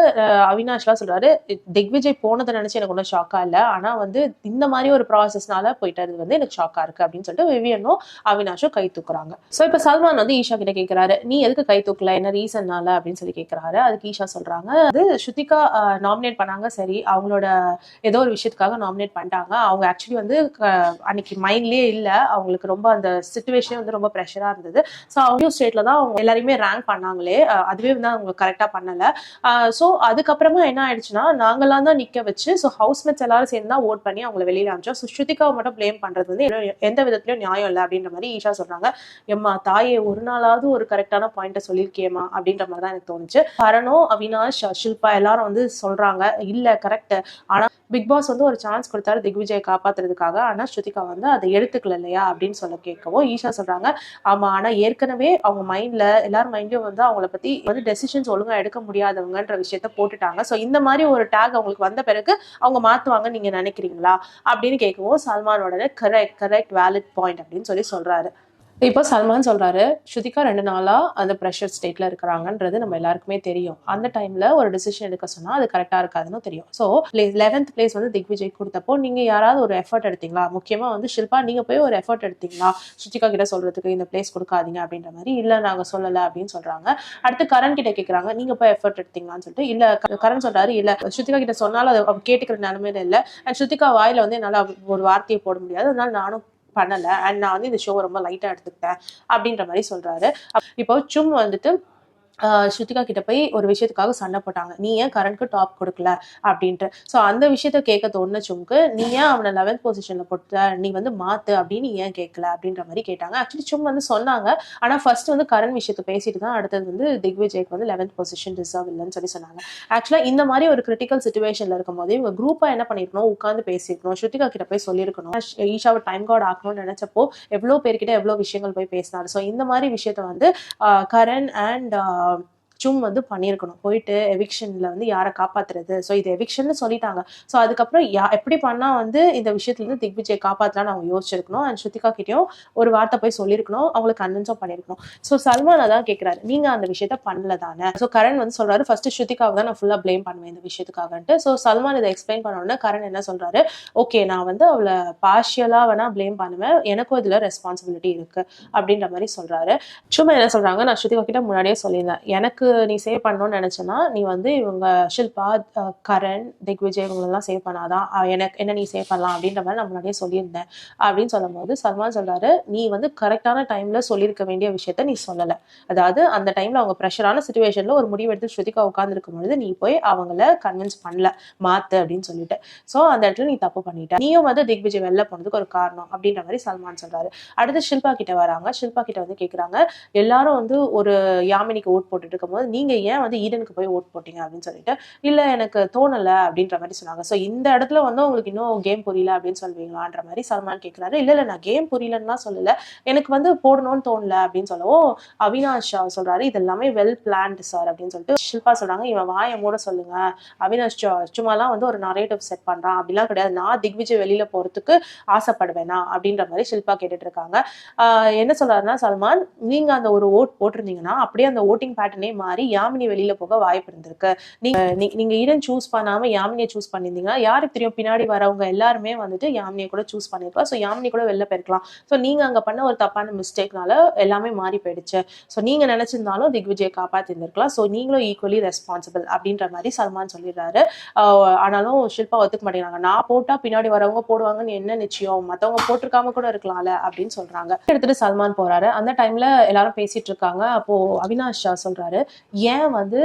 அவினாஷ்லாம் சொல்றாரு, திக்விஜய் போனதை நினைச்சு எனக்கு ஒன்றும் ஷாக்கா இல்லை, ஆனா வந்து இந்த மாதிரி ஒரு ப்ராசஸ்னால போயிட்டது வந்து எனக்கு ஷாக்கா இருக்கு அப்படின்னு சொல்லிட்டு விவியனும் அவினாஷும் கை தூக்குறாங்க. ஸோ இப்போ சல்மான் வந்து ஈஷா கிட்ட கேட்கிறாரு, நீ எதுக்கு கை தூக்கல, என்ன ரீசன்னால அப்படின்னு சொல்லி கேட்கிறாரு. அதுக்கு ஈஷா சொல்றாங்க, அது ஸ்ருதிகா நாமினேட் பண்ணாங்க, சரி அவங்களோட ஏதோ ஒரு விஷயத்துக்காக நாமினேட் பண்ணிட்டாங்க, அவங்க ஆக்சுவலி வந்து அன்னைக்கு மைண்ட்லயே இல்லை, அவங்களுக்கு ரொம்ப அந்த சிச்சுவேஷனே வந்து ரொம்ப ப்ரெஷரா இருந்தது. ஸோ அவங்க ஸ்டேட்ல தான் அவங்க எல்லாரையுமே ரேங்க் பண்ணாங்களே, அதுவே வந்து அவங்க கரெக்டா பண்ணல. ஸோ அதுக்கப்புறமா என்ன ஆயிடுச்சுன்னா, நாங்களாம் தான் நிக்க வச்சு ஸோ ஹவுஸ்மேட்ஸ் எல்லாரும் சேர்ந்து தான் ஓட் பண்ணி அவங்களை வெளியில அனுப்பிச்சோம். ஸோ ஸ்ருதிகாவை மட்டும் பிளேம் பண்றது வந்து எந்த விதத்திலயும் நியாயம் இல்லை அப்படின்ற மாதிரி ஈஷா சொல்றாங்க. எம்மா தாயே, ஒரு நாளாவது ஒரு கரெக்டான பாயிண்ட சொல்லியிருக்கேமா அப்படின்ற மாதிரி தான் எனக்கு தோணுச்சு. கரணோ, அவினாஷ், ஷில்பா எல்லாரும் வந்து சொல்றாங்க, இல்ல கரெக்ட், ஆனா பிக் பாஸ் வந்து ஒரு சான்ஸ் கொடுத்தாரு திக்விஜயை காப்பாத்துறதுக்காக, ஆனா ஸ்ருதிகா வந்து அதை எடுத்துக்கல இல்லையா அப்படின்னு சொல்ல கேட்கவும் ஈஷா சொல்றாங்க, ஆமா ஆனா ஏற்கனவே அவங்க மைண்ட்ல எல்லாரும் மைண்ட்லயும் வந்து அவங்கள பத்தி வந்து டெசிஷன்ஸ் ஒழுங்கா எடுக்க முடியாதவங்கன்ற விஷயத்த போட்டுட்டாங்க. ஸோ இந்த மாதிரி ஒரு டேக் அவங்களுக்கு வந்த பிறகு அவங்க மாத்துவாங்க நீங்க நினைக்கிறீங்களா அப்படின்னு கேட்கவும் சல்மானோட கரெக்ட் வேலிட் பாயிண்ட் அப்படின்னு சொல்லி சொல்றாரு. இப்போ சல்மான் சொல்றாரு, ஸ்ருதிகா 2 நாளா அந்த ப்ரெஷர் ஸ்டேட்ல இருக்கிறாங்கன்றது நம்ம எல்லாருக்குமே தெரியும். அந்த டைம்ல ஒரு டிசிஷன் எடுக்க சொன்னா அது கரெக்டா இருக்காதுன்னு தெரியும். ஸோ 11th பிளேஸ் வந்து திக்விஜய் கொடுத்தப்போ நீங்க யாராவது ஒரு எஃபர்ட் எடுத்தீங்களா? முக்கியமா வந்து ஷில்பா, நீங்க போய் ஒரு எஃபர்ட் எடுத்தீங்களா ஸ்ருதிகா கிட்ட சொல்றதுக்கு இந்த பிளேஸ் கொடுக்காதீங்க அப்படின்ற மாதிரி? இல்ல நாங்க சொல்லல அப்படின்னு சொல்றாங்க. அடுத்து கரண் கிட்ட கேட்கறாங்க, நீங்க போய் எஃபர்ட் எடுத்தீங்களான்னு சொல்லிட்டு. இல்ல, கரண் சொல்றாரு, இல்ல ஸ்ருதிகா கிட்ட சொன்னாலும் அதை கேட்டுக்கிற நிலைமையில இல்ல, அண்ட் ஸ்ருதிகா வாயில வந்து என்னால ஒரு வார்த்தையை போட முடியாது, அதனால நானும் பண்ணல, அண்ட் நான் வந்து இந்த ஷோ ரொம்ப லைட்டா எடுத்துக்கிட்டேன் அப்படின்ற மாதிரி சொல்றாரு. இப்போ சும் வந்துட்டு ஸ்ருதிகா கிட்ட போய் ஒரு விஷயத்துக்காக சண்டை போட்டாங்க, நீ ஏன் கரண்ட்க்கு டாப் கொடுக்கல அப்படின்ட்டு. ஸோ அந்த விஷயத்த கேட்க தோணுன சும்க்கு, நீ ஏன் அவனை 11th பொசிஷன்ல போட்ட, நீ வந்து மாத்து அப்படின்னு ஏன் கேட்கல அப்படின்ற மாதிரி கேட்டாங்க. ஆக்சுவலி சும் வந்து சொன்னாங்க, ஆனா ஃபர்ஸ்ட் வந்து கரண் விஷயத்த பேசிட்டு தான் அடுத்தது வந்து திக்விஜய்க்கு வந்து 11th பொசிஷன் டிசர்வ் இல்லைன்னு சொல்லி சொன்னாங்க. ஆக்சுவலா இந்த மாதிரி ஒரு கிரிட்டிக்கல் சிச்சுவேஷன்ல இருக்கும் போது இவங்க குரூப்பா என்ன பண்ணிருக்கணும், உட்காந்து பேசியிருக்கணும், ஸ்ருதிகா கிட்ட போய் சொல்லியிருக்கணும். ஈஷாவை டைம் கார்டு ஆக்கணும்னு நினைச்சப்போ எவ்வளவு பேர்கிட்ட எவ்வளவு விஷயங்கள் போய் பேசினாரு. ஸோ இந்த மாதிரி விஷயத்த வந்து கரண் அண்ட் சும் வந்து பண்ணியிருக்கணும், போயிட்டு எவிக்ஷன்ல வந்து யாரை காப்பாத்துறது, ஸோ இது எவிக்ஷன் சொல்லிட்டாங்க, ஸோ அதுக்கப்புறம் எப்படி பண்ணா வந்து இந்த விஷயத்துல இருந்து திக்விஜய் காப்பாத்தலாம்னு அவங்க யோசிச்சிருக்கணும். அண்ட் ஸ்ருதிகா கிட்டயும் ஒரு வார்த்தை போய் சொல்லியிருக்கணும், அவங்களுக்கு கன்வின்ஸும் பண்ணிருக்கணும். ஸோ சல்மான் அதான் கேட்கிறாரு, நீங்க அந்த விஷயத்த பண்ணல தானே? ஸோ கரண் வந்து சொல்றாரு, ஃபர்ஸ்ட் ஸ்ருதிகாவை தான் நான் ஃபுல்லா பிளேம் பண்ணுவேன் இந்த விஷயத்துக்காகன்ட்டு. ஸோ சல்மான் இதை எக்ஸ்பிளைன் பண்ண உடனே கரண் என்ன சொல்றாரு, ஓகே நான் வந்து அவளை பார்ஷியலா வேணா பிளேம் பண்ணுவேன், எனக்கும் இதுல ரெஸ்பான்சிபிலிட்டி இருக்கு அப்படின்ற மாதிரி சொல்றாரு. சும்மா என்ன சொல்றாங்க, நான் ஸ்ருதிகா கிட்ட முன்னாடியே சொல்லியிருந்தேன், எனக்கு நீ சேவ் பண்ணணும்னு நினைச்சேன்னா நீ வந்து இவங்க ஷில்பா, கரண், திக்விஜய் இவங்களெல்லாம் சேவ் பண்ணாதான் எனக்கு என்ன நீ சேவ் பண்ணலாம் அப்படின்ற மாதிரி நான் முன்னாடியே சொல்லியிருந்தேன் அப்படின்னு சொல்லும் போது சல்மான் சொல்றாரு, நீ வந்து கரெக்டான டைம்ல சொல்லியிருக்க வேண்டிய விஷயத்த நீ சொல்லல. அதாவது அந்த டைம்ல அவங்க ப்ரெஷரான சிச்சுவேஷன்ல ஒரு முடிவு எடுத்து ஸ்ருதிகா உட்கார்ந்துருக்கும் பொழுது நீ போய் அவங்கள கன்வின்ஸ் பண்ணல மாத்து அப்படின்னு சொல்லிட்டு. ஸோ அந்த இடத்துல நீ தப்பு பண்ணிட்ட, நீயும் வந்து திக்விஜய் வெளில போனதுக்கு ஒரு காரணம் அப்படின்ற மாதிரி சல்மான் சொல்றாரு. அடுத்து ஷில்பா கிட்ட வராங்க. ஷில்பா கிட்ட வந்து கேட்குறாங்க, எல்லாரும் வந்து ஒரு யாமினிக்கு ஓட் போட்டுட்டு இருக்கும் கேட்கும்போது நீங்க ஏன் வந்து ஈடனுக்கு போய் ஓட் போட்டீங்க அப்படின்னு சொல்லிட்டு இல்ல எனக்கு தோணல அப்படின்ற மாதிரி சொன்னாங்க. ஸோ இந்த இடத்துல வந்து உங்களுக்கு இன்னும் கேம் புரியல அப்படின்னு சொல்வீங்களான்ற மாதிரி சல்மான் கேட்கிறாரு. இல்ல நான் கேம் புரியலன்னா சொல்லல, எனக்கு வந்து போடணும்னு தோணல அப்படின்னு சொல்லவும் அவினாஷ் சொல்றாரு இது எல்லாமே வெல் பிளான்டு சார் அப்படின்னு சொல்லிட்டு ஷில்பா சொல்றாங்க இவன் வாயை மூட சொல்லுங்க, அவினாஷ் சும்மாலாம் வந்து ஒரு நரேட்டிவ் செட் பண்றான் அப்படிலாம் கிடையாது, நான் திக்விஜய் வெளியில போறதுக்கு ஆசைப்படுவேனா அப்படின்ற மாதிரி ஷில்பா கேட்டுட்டு இருக்காங்க. என்ன சொல்றாருன்னா சல்மான் நீங்க அந்த ஒரு ஓட் போட்டிருந்தீங்கன்னா அப்படியே அந்த ஓட்டிங் பேட்டர்னே மாறி யாமினி வெளியில போக வாய்ப்பு இருந்திருக்கு. நீங்க ஈடன் சூஸ் பண்ணாம யாமினியை சூஸ் பண்ணியிருந்தீங்கன்னா யாருக்கு தெரியும் பின்னாடி வரவங்க எல்லாருமே வந்துட்டு யாமினியை கூட சூஸ் பண்ணிருக்கலாம். ஸோ யாமினி கூட வெளில போயிருக்கலாம். ஸோ நீங்க அங்க பண்ண ஒரு தப்பான மிஸ்டேக்னால எல்லாமே மாறி போயிடுச்சு. ஸோ நீங்க நினைச்சிருந்தாலும் திக்விஜயை காப்பாத்திருந்திருக்கலாம். ஸோ நீங்களும் ஈக்குவலி ரெஸ்பான்சிபிள் அப்படின்ற மாதிரி சல்மான் சொல்லிடுறாரு. ஆனாலும் ஷில்பா ஒத்துக்க மாட்டேங்கிறாங்க. நான் போட்டா பின்னாடி வரவங்க போடுவாங்கன்னு என்ன நிச்சயம், மத்தவங்க போட்டிருக்காம கூட இருக்கலாம்ல அப்படின்னு சொல்றாங்க. எடுத்துட்டு சல்மான் போறாரு. அந்த டைம்ல எல்லாரும் பேசிட்டு இருக்காங்க. அப்போ அவினாஷ் சொல்றாரு ஏன் வந்து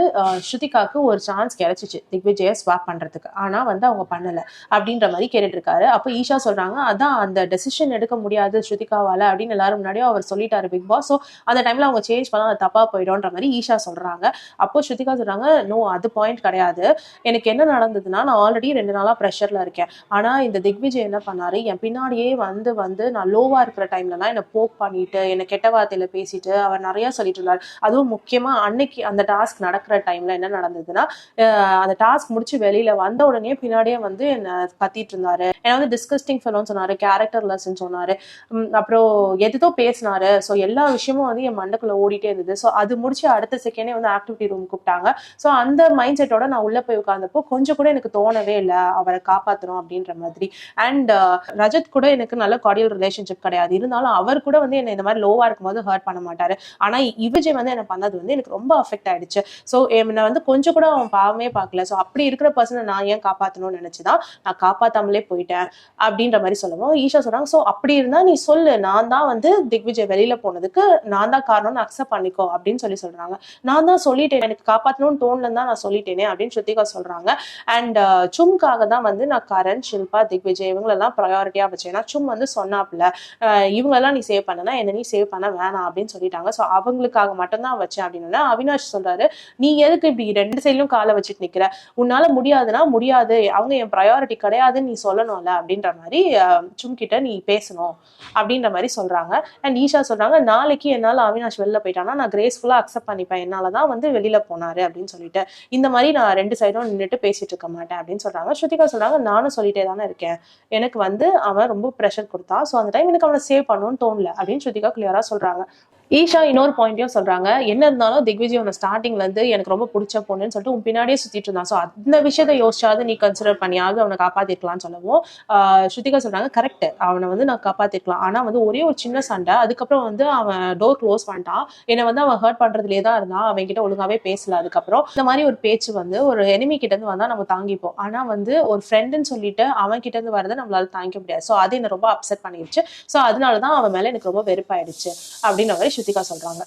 ஸ்ருதிகாக்கு ஒரு சான்ஸ் கிடைச்சிச்சு திக்விஜயை ஸ்வாப் பண்றதுக்கு, ஆனா வந்து அவங்க பண்ணல அப்படின்ற மாதிரி கேட்டுட்டு இருக்காரு. அப்போ ஈஷா சொல்றாங்க அதான் அந்த டெசிஷன் எடுக்க முடியாது ஸ்ருதிகாவால அப்படின்னு எல்லாரும் முன்னாடியும் அவர் சொல்லிட்டாரு பிக் பாஸ். ஸோ அந்த டைம்ல அவங்க சேஞ்ச் பண்ணா அது தப்பா போயிடும்ன்ற மாதிரி ஈஷா சொல்றாங்க. அப்போ ஸ்ருதிகா சொல்றாங்க நோ அது பாயிண்ட் கிடையாது, எனக்கு என்ன நடந்ததுன்னா நான் ஆல்ரெடி 2 நாளா ப்ரெஷர்ல இருக்கேன். ஆனா இந்த திக்விஜய் என்ன பண்ணாரு என் பின்னாடியே வந்து வந்து நான் லோவா இருக்கிற டைம்லலாம் என்னை போக் பண்ணிட்டு என்னை கெட்ட வார்த்தையில பேசிட்டு அவர் நிறைய சொல்லிட்டு இருந்தார். அதுவும் முக்கியமா அன்னைக்கு அந்த டாஸ்க் நடக்கிற டைம்ல என்ன நடந்ததுன்னா அந்த டாஸ்க் முடிச்சு வெளியில வந்த உடனே பின்னாடியே வந்து என்ன கத்திட்டு இருந்தாரு. ஏன்னா வந்து டிஸ்கஸ்டிங் ஃபெலோன்னு சொன்னாரு, கேரக்டர் லெஸ்ன்னு சொன்னாரு, அப்புறம் எதுதோ பேசினாரு. ஸோ எல்லா விஷயமும் வந்து என் மண்டக்குள்ள ஓடிட்டே இருந்தது. ஸோ அது முடிச்சு அடுத்த செகண்டே வந்து ஆக்டிவிட்டி ரூம் கூப்பிட்டாங்க. ஸோ அந்த மைண்ட் செட்டோட நான் உள்ள போய் உட்கார்ந்தப்போ கொஞ்சம் கூட எனக்கு தோணவே இல்லை அவரை காப்பாற்றணும் அப்படின்ற மாதிரி. அண்ட் ரஜத் கூட எனக்கு நல்ல கார்டியல் ரிலேஷன்ஷிப் கிடையாது, இருந்தாலும் அவர் கூட வந்து என்ன இந்த மாதிரி லோவா இருக்கும்போது ஹர்ட் பண்ண மாட்டாரு. ஆனா விஜய் வந்து என்ன பண்ணது வந்து எனக்கு ரொம்ப அஃபெக்ட் ஆயிடுச்சு. ஸோ என்னை வந்து கொஞ்சம் கூட அவன் பாவமே பார்க்கல. ஸோ அப்படி இருக்கிற பர்சனை நான் ஏன் காப்பாற்றணும்னு நினைச்சுதான் நான் காப்பாத்தாமலே போயிட்டேன் அப்படின்ற மாதிரி சொல்லவும் ஈஷா சொல்றாங்க ஸோ அப்படி இருந்தா நீ சொல்லு, நான் தான் வந்து திக்விஜய் வெளியில போனதுக்கு நான் தான் காரணம்னு அக்செப்ட் பண்ணிக்கோ அப்படின்னு சொல்றாங்க. நான் தான் சொல்லிட்டேன், எனக்கு காப்பாற்றணும்னு தோணலன்னு தான் நான் சொல்லிட்டேனே அப்படின்னு ஸ்ருதிகா சொல்றாங்க. அண்ட் சும்காக தான் வந்து நான் கரண், ஷில்பா, திக்விஜய் இவங்களெல்லாம் ப்ரையாரிட்டியா வச்சேன். ஏன்னா சும் வந்து சொன்னாப்ல இவங்களெல்லாம் நீ சேவ் பண்ணனா என்ன நீ சேவ் பண்ண வேணாம் அப்படின்னு சொல்லிட்டாங்க. ஸோ அவங்களுக்காக மட்டும்தான் வச்சேன் அப்படின்னு அவினாஷ் சொல்றாரு. நீ எதுக்கு இப்படி 2 சைட்லயும் காலை வச்சுட்டு நிக்கிற, உன்னால முடியாதுன்னா முடியாது, அவங்க என் ப்ரையாரிட்டி கிடையாதுன்னு நீ சொல்லணும்ல அப்படின்ற மாதிரி சும் கிட்ட நீ பேசணும் அப்படின்ற மாதிரி சொல்றாங்க. அண்ட் ஈஷா சொல்றாங்க நாளைக்கு என்னால அவினாஷ் வெளில போயிட்டானா நான் கிரேஸ்ஃபுல்லா அக்செப்ட் பண்ணிப்பேன், என்னாலதான் வந்து வெளியில போனாரு அப்படின்னு சொல்லிட்டு இந்த மாதிரி நான் 2 சைடும் நின்றுட்டு பேசிட்டு இருக்க மாட்டேன் அப்படின்னு சொல்றாங்க. ஸ்ருதிகா சொல்றாங்க நானும் சொல்லிட்டே தானே இருக்கேன், எனக்கு வந்து அவன் ரொம்ப ப்ரெஷர் கொடுத்தா, ஸோ அந்த டைம் எனக்கு அவனை சேவ் பண்ணணும்னு தோணல அப்படின்னு ஸ்ருதிகா கிளியரா சொல்றாங்க. ஈஷா இன்னொரு பாயிண்ட்டையும் சொல்றாங்க, என்ன இருந்தாலும் திக்விஜய் உன ஸ்டார்டிங்ல இருந்து எனக்கு ரொம்ப பிடிச்ச பொண்ணுன்னு சொல்லிட்டு உன் பின்னாடியே சுத்திட்டு இருந்தான். ஸோ அந்த விஷயத்தை யோசிச்சாவது நீ கன்சிடர் பண்ணியாவது அவனை காப்பாத்திருக்கலாம்னு சொல்லவும் ஸ்ருதிகா சொல்றாங்க கரெக்ட், அவனை வந்து நான் காப்பாத்திருக்கலாம், ஆனா வந்து ஒரே ஒரு சின்ன சண்டை, அதுக்கப்புறம் வந்து அவன் டோர் க்ளோஸ் பண்ணிட்டான், என்னை வந்து அவன் ஹர்ட் பண்றதுலேயே தான் இருந்தான், அவன் கிட்ட ஒழுங்காவே பேசல. அதுக்கப்புறம் இந்த மாதிரி ஒரு பேச்சு வந்து ஒரு எனிமி கிட்ட இருந்து வந்தா நம்ம தாங்கிப்போம், ஆனா வந்து ஒரு ஃப்ரெண்டுன்னு சொல்லிட்டு அவன் கிட்ட இருந்து வரதை நம்மளால தாங்கிக்க முடியாது. ஸோ அது என்ன ரொம்ப அப்செட் பண்ணிடுச்சு. ஸோ அதனாலதான் அவன் மேல எனக்கு ரொம்ப வெறுப்பாயிடுச்சு அப்படின்னு மாதிரி ஸ்ருதிகா சொல்றாங்க.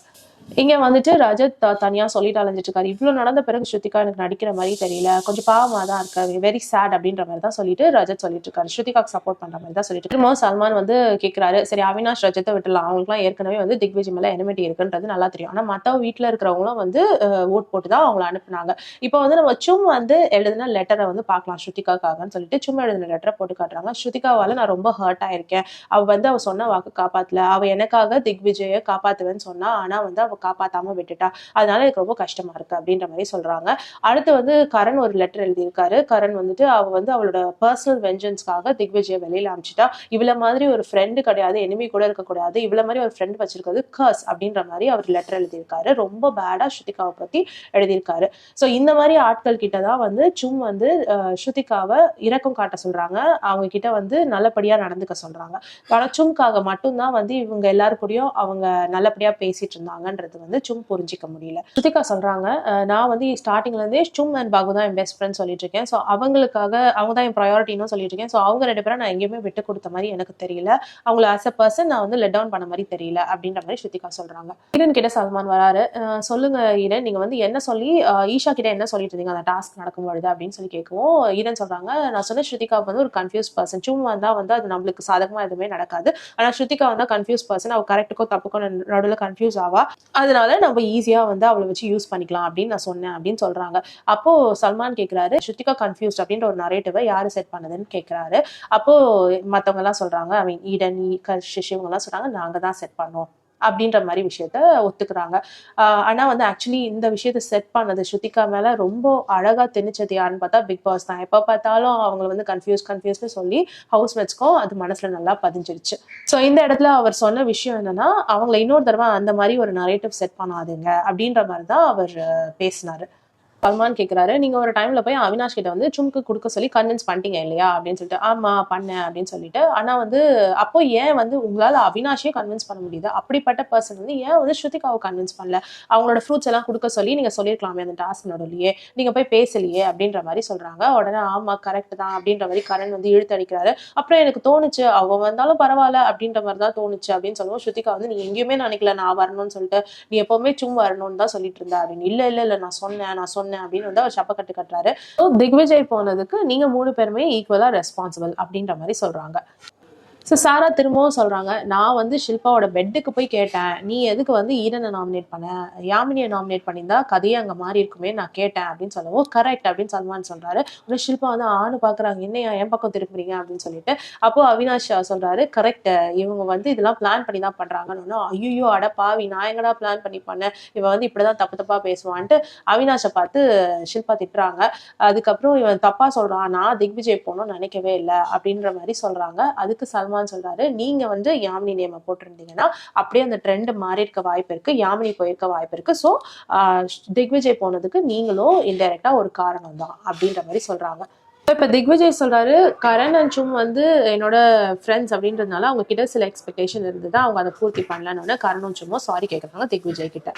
இங்க வந்துட்டு ரஜத் தனியா சொல்லிட்டு அலைஞ்சிட்டு இருக்காரு. இவ்வளவு நடந்த பிறகு ஸ்ருதிகா எனக்கு நடிக்கிற மாதிரி தெரியல, கொஞ்சம் பாவமா தான் இருக்காரு, வெரி சேட் அப்படின்ற மாதிரி தான் சொல்லிட்டு ரஜத் சொல்லிட்டு இருக்காரு. ஸ்ருதிகாக்கு சப்போர்ட் பண்ற மாதிரி தான் சொல்லிட்டு இருக்காரு. சல்மான் வந்து கேட்கிறாரு சரி அவினாஷ் ரஜத்தை விட்டுலாம், அவங்களுக்குலாம் ஏற்கனவே வந்து திக்விஜய் மேல எனிமிட்டி இருக்குன்றது நல்லா தெரியும், ஆனா மத்த வீட்டுல இருக்கிறவங்களும் வந்து ஓட் போட்டுதான் அவங்களை அனுப்புனாங்க. இப்போ வந்து நம்ம சும் வந்து எழுதின லெட்டரை வந்து பார்க்கலாம் ஸ்ருதிகாக்காகன்னு சொல்லிட்டு சும்மா எழுதின லெட்டரை போட்டு காட்டுறாங்க. ஸ்ருதிகாவால நான் ரொம்ப ஹர்ட் ஆயிருக்கேன், அவ சொன்ன வாக்கு காப்பாத்தல, அவ எனக்காக திக்விஜயை காப்பாத்துவேன்னு சொன்னா, ஆனா வந்து அவ காப்பாத்தாம விட்டுட்டா, அதனால எனக்கு ரொம்ப கஷ்டமா இருக்கு அப்படின்ற மாதிரி சொல்றாங்க. அடுத்து வந்து கரண் ஒரு லெட்டர் எழுதியிருக்காரு. கரண் வந்துட்டு அவ வந்து அவளோட பர்சனல் வெஞ்சன்ஸ்க்காக திக்விஜயை வெளியில அனுப்பிச்சிட்டா, இவ்வளவு மாதிரி ஒரு ஃப்ரெண்டு கிடையாது, எனிமி கூட இருக்கக்கூடாது, இவ்வளவு மாதிரி ஒரு ஃப்ரெண்ட் வச்சிருக்கிறது கர்ஸ் அப்படின்ற மாதிரி அவர் லெட்டர் எழுதியிருக்காரு. ரொம்ப பேடா ஸ்ருதிகாவை பத்தி எழுதியிருக்காரு. ஸோ இந்த மாதிரி ஆட்கள் கிட்டதான் வந்து சும் வந்து ஸ்ருதிகாவை இரக்கம் காட்ட சொல்றாங்க, அவங்க கிட்ட வந்து நல்லபடியா நடந்துக்க சொல்றாங்க. ஆனா சும்காக மட்டும்தான் வந்து இவங்க எல்லாரு கூடயும் அவங்க நல்லபடியா பேசிட்டு இருந்தாங்கன்றது வந்து சும் புரிஞ்சிக்க முடியல. ஸ்ருதிகா சொல்றாங்க நான் வந்து ஸ்டார்டிங்ல இருந்தே சும் அண்ட் பாகு தான் என் பெஸ்ட் ஃப்ரெண்ட் சொல்லிட்டு இருக்கேன், ஸோ அவங்களுக்காக அவங்க தான் என் ப்ரையாரிட்டின்னு சொல்லிட்டு இருக்கேன். ஸோ அவங்க 2 பேரும் நான் எங்கேயுமே விட்டு கொடுத்த மாதிரி எனக்கு தெரியல, அவங்களை ஆஸ் அ பர்சன் நான் வந்து லெட் டவுன் பண்ண மாதிரி தெரியல அப்படின்ற மாதிரி ஸ்ருதிகா சொல்றாங்க. ஈரன் கிட்ட சல்மான் வராரு. சொல்லுங்க ஈரன், நீங்க வந்து என்ன சொல்லி ஈஷா கிட்ட என்ன சொல்லிட்டு இருந்தீங்க அந்த டாஸ்க் நடக்கும்பொழுது அப்படின்னு சொல்லி கேட்கவும் ஈரன் சொல்றாங்க நான் சொன்ன ஸ்ருதிகா வந்து ஒரு கன்ஃபியூஸ் பர்சன், சும் வந்தா வந்து அது நம்மளுக்கு சாதகமா எதுவுமே நடக்காது, ஆனா ஸ்ருதிகா வந்தா கன்ஃபியூஸ் பர்சன், அவ கரெக்டுக்கோ தப்புக்கோ நடுவில் கன்ஃபியூஸ் ஆவா, அதனால நம்ம ஈஸியா வந்து அவளை வச்சு யூஸ் பண்ணிக்கலாம் அப்படின்னு நான் சொன்னேன் அப்படின்னு சொல்றாங்க. அப்போ சல்மான் கேட்கிறாரு, ஸ்ருதிகா கன்ஃபியூஸ்ட் அப்படின்ற ஒரு நரேட்டிவை யாரு செட் பண்ணதுன்னு கேட்கிறாரு. அப்போ மத்தவங்க எல்லாம் சொல்றாங்க, ஐ மீன் ஈடன், கர்ஷிஷ் இவங்க எல்லாம் சொல்றாங்க, நாங்க தான் செட் பண்ணோம் அப்படின்ற மாதிரி விஷயத்த ஒத்துக்கிறாங்க. ஆனா வந்து ஆக்சுவலி இந்த விஷயத்த செட் பண்ணது ஸ்ருதிகா மேல ரொம்ப அழகா திணிச்சது யாருன்னு பார்த்தா பிக் பாஸ் தான். எப்ப பார்த்தாலும் அவங்க வந்து கன்ஃபியூஸ்னு சொல்லி ஹவுஸ்மேட்ஸ்க்கும் அது மனசுல நல்லா பதிஞ்சிருச்சு. ஸோ இந்த இடத்துல அவர் சொன்ன விஷயம் என்னன்னா, அவங்களை இன்னொரு தடவை அந்த மாதிரி ஒரு நரேட்டிவ் செட் பண்ணாதுங்க அப்படின்ற மாதிரி தான் அவர் பேசினாரு. சல்மான் கேட்கிறாரு, நீங்க ஒரு டைம்ல போய் அவினாஷ் கிட்ட வந்து சும்க்கு கொடுக்க சொல்லி கன்வின்ஸ் பண்ணிட்டீங்க இல்லையா அப்படின்னு சொல்லிட்டு. ஆமா பண்ணேன் அப்படின்னு சொல்லிட்டு. ஆனா வந்து அப்போ ஏன் வந்து உங்களால அவினாஷே கன்வின்ஸ் பண்ண முடியுது, அப்படிப்பட்ட பர்சன் வந்து ஏன் வந்து ஸ்ருதிகாவை கன்வின்ஸ் பண்ணல? அவங்களோட ஃப்ரூட்ஸ் எல்லாம் கொடுக்க சொல்லி நீங்க சொல்லிருக்கலாமே அந்த டாஸ்க் நடுவுலயே, நீங்க போய் பேசலையே அப்படின்ற மாதிரி சொல்றாங்க. உடனே ஆமா கரெக்ட் தான் அப்படின்ற மாதிரி கரண் வந்து இழுத்தடிக்கிறாரு. அப்புறம் எனக்கு தோணுச்சு அவ வந்தாலும் பரவாயில்ல அப்படின்ற மாதிரி தான் தோணுச்சு அப்படின்னு சொல்லுவோம். ஸ்ருதிகா வந்து நீ எங்கேயுமே நினைக்கல நான் வரணும்னு சொல்லிட்டு, நீ எப்பவுமே சும்மா வரணும்னு தான் சொல்லிட்டு இருந்தா அப்படின்னு. இல்ல நான் சொன்னேன் அப்படின்னு வந்து அவர் சப்பக்கட்டு கட்டுறாரு. திக்விஜய் போனதுக்கு நீங்க 3 பேருமே ஈக்குவலா ரெஸ்பான்சிபிள் அப்படின்ற மாதிரி சொல்றாங்க. ஸோ சாரா திரும்பவும் சொல்றாங்க, நான் வந்து ஷில்பாவோட பெட்டுக்கு போய் கேட்டேன், நீ எதுக்கு வந்து ஈரனை நாமினேட் பண்ண, யாமினியை நாமினேட் பண்ணியிருந்தா கதையே அங்கே மாறி இருக்குமே நான் கேட்டேன் அப்படின்னு சொல்லவும் கரெக்ட் அப்படின்னு சல்மான் சொல்றாரு. ஒரு ஷில்பா வந்து ஆணு பாக்குறாங்க, என்னையா என் பக்கம் திருப்புறீங்க அப்படின்னு சொல்லிட்டு. அப்போ அவினாஷ் சொல்றாரு, கரெக்ட் இவங்க வந்து இதெல்லாம் பிளான் பண்ணி தான் பண்றாங்கன்னு. ஐயோ அட பாவி, நான் எங்கடா பிளான் பண்ணி பண்ணேன், இவன் வந்து இப்படிதான் தப்பா பேசுவான்ட்டு அவினாஷை பார்த்து ஷில்பா திட்டுறாங்க. அதுக்கப்புறம் இவன் தப்பா சொல்றான், நான் திக்விஜய் போகணும்னு நினைக்கவே இல்லை அப்படின்ற மாதிரி சொல்றாங்க. அதுக்கு சல்மான் சொல்றாரு, நீங்க வந்து யாமினி நேம போட்டிருந்தீங்கன்னா அப்படியே அந்த ட்ரெண்ட் மாறி இருக்க வாய்ப்பு இருக்கு, யாமினி போயிருக்க வாய்ப்பு இருக்கு. ஸோ திக்விஜய் போனதுக்கு நீங்களும் இன்டைரக்டா ஒரு காரணம் தான் அப்படின்ற மாதிரி சொல்றாங்க. இப்ப திக்விஜய் சொல்றாரு, கரண் அண்ட் சும் வந்து என்னோட ஃப்ரெண்ட்ஸ் அப்படின்றதுனால அவங்க கிட்ட சில எக்ஸ்பெக்டேஷன் இருந்தது, அவங்க அதை பூர்த்தி பண்ணலன்னு கரணும் சும்மும் சாரி கேட்கறாங்க திக்விஜய் கிட்ட.